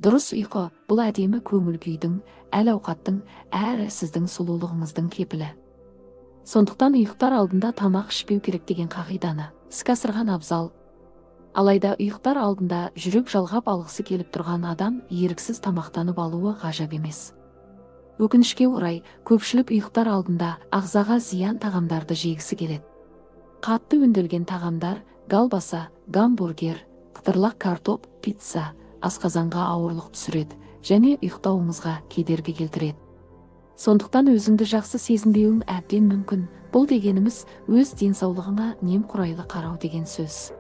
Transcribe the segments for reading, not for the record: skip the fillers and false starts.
Дұрыс ұйқы бұл әдемі көңіл күйдің, әл-ауқаттың, әрі сіздің сұлулығыңыздың кепілі. Сондықтан ұйықтар алдында тамақ ішпеу керек деген қағиданы іске асырған абзал. Алайда ұйықтар алдында жүрек жалғап алғысы келіп тұрған адам еріксіз тамақтанып алуы ғажап емес. Өкінішке орай, көпшілік ұйықтар алдында ағзаға зиян тағамдарды жегісі келеді. Қатты өңделген тағамдар, колбаса, гамбургер, қытырлақ картоп, пицца асқазанға ауырлық түсіреді және ұйықтауыңызға кедергі келтіреді. Сондықтан өзіңді жақсы сезінбеуің әбден мүмкін. Бұл дегеніміз өз денсаулығыңа немқұрайлы қарау деген сөз.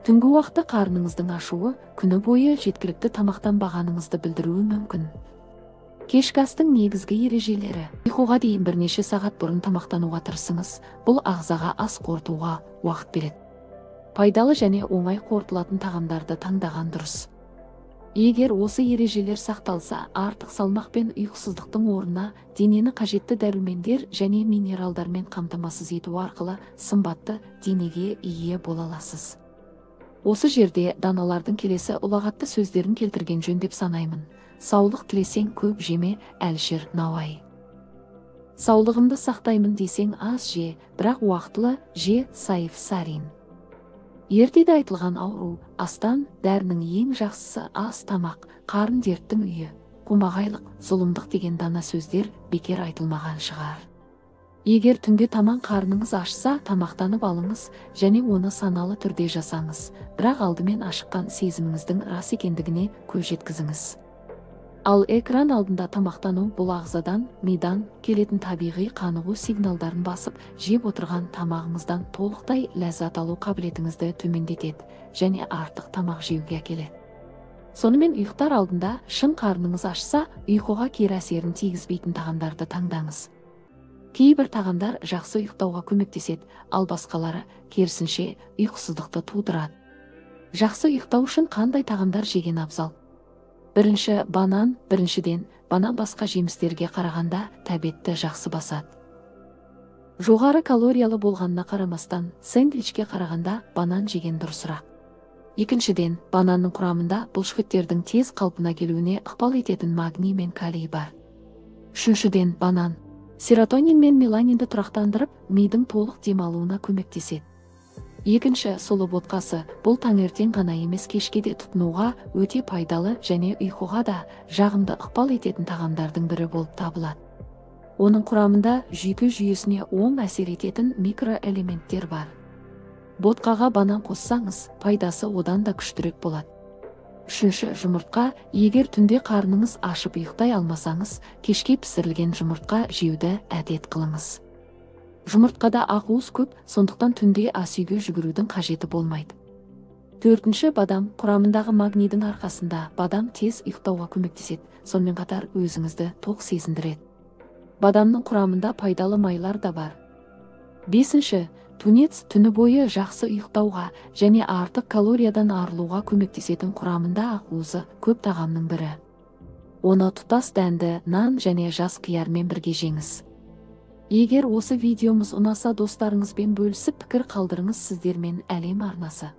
Түнгі уақытта қарныңыздың ашуы күні бойы жеткілікті тамақтанбағаныңызды білдіруі мүмкін. Кешкі астың негізгі ережелері. Ұйқыға дейін бірнеше сағат бұрын тамақтануға тырысыңыз. Бұл ағзаға ас қорытуға уақыт береді. Пайдалы және оңай қорытылатын тағамдарды таңдаған дұрыс. Егер осы ережелер сақталса, артық салмақ пен ұйқысыздықтың орнына денені қажетті дәрумендер және минералдармен қамтамасыз ету арқылы сымбатты денеге ие бола аласыз. Осы жерде даналардың келесі ұлағатты сөздерін келтірген жөн деп санаймын. Саулық тілесең көп жеме, Әлішер Науаи. Саулығымды сақтаймын десең аз же, бірақ уақытылы же, Саиф Сарин. Ертеде айтылған ауру, астан дәрінің ең жақсысы ас тамақ, қарын дерттің үйі, қомағайлық, зұлымдық деген дана сөздер бекер айтылмаған шығар. Егер түнге таман қарныңыз ашса, тамақтанып алыңыз және оны саналы түрде жасаңыз, бірақ алдымен ашыққан сезіміңіздің рас екендігіне көз жеткізіңіз. Ал экран алдында тамақтану бұл ағзадан, мидан келетін табиғи қанығу сигналдарын басып, жеп отырған тамағыңыздан толықтай ләззат алу қабілетіңізді төмендетеді және артық тамақ жеуге әкеледі. Сонымен ұйықтар алдында шын қарныңыз ашса, ұйқыға кері әсерін тигізбейтін тағамдарды таңдаңыз. Кейбір тағамдар жақсы ұйықтауға көмектеседі, ал басқалары керісінше ұйқысыздықты тудырады. Жақсы ұйықтау үшін қандай тағамдар жеген абзал? Біріншіден, банан басқа жемістерге қарағанда тәбетті жақсы басады. Жоғары калориялы болғанына қарамастан, сэндвичке қарағанда банан жеген дұрысырақ. Екіншіден, бананның құрамында бұлшықеттердің тез қалпына келуіне ықпал ететін магний мен калий бар. Үшіншіден, банан серотонин мен меланинді тұрақтандырып, мидың толық демалуына көмектеседі. Екінші, сұлы ботқасы, бұл таңертең ғана емес кешке де тұтынуға өте пайдалы және ұйқыға да жағымды ықпал ететін тағамдардың бірі болып табылады. Оның құрамында жүйке жүйесіне оң әсер ететін микроэлементтер бар. Ботқаға банан қоссаңыз, пайдасы одан да күштірек болады. Үшінші, жұмыртқа. Егер түнде қарныңыз ашып ұйықтай алмасаңыз, кешке пісірілген жұмыртқа жеуді әдет қылыңыз. Жұмыртқада ақуыз көп, сондықтан түнде ас үйге жүгірудің қажеті болмайды. Төртінші, бадам. Құрамындағы магнийдің арқасында бадам тез ұйықтауға көмектеседі, сонымен қатар өзіңізді тоқ сезіндіреді. Бадамның құрамында пайдалы майлар да бар. Бесінші, тунец. Түні бойы жақсы ұйықтауға және артық калориядан арылуға көмектесетін құрамында ақуызы көп тағамның бірі. Оны тұтас дәнді нан және жас қиярмен бірге жеңіз. Егер осы видеомыз ұнаса, достарыңызбен бөлісіп пікір қалдырыңыз. Сіздермен әлем арнасы.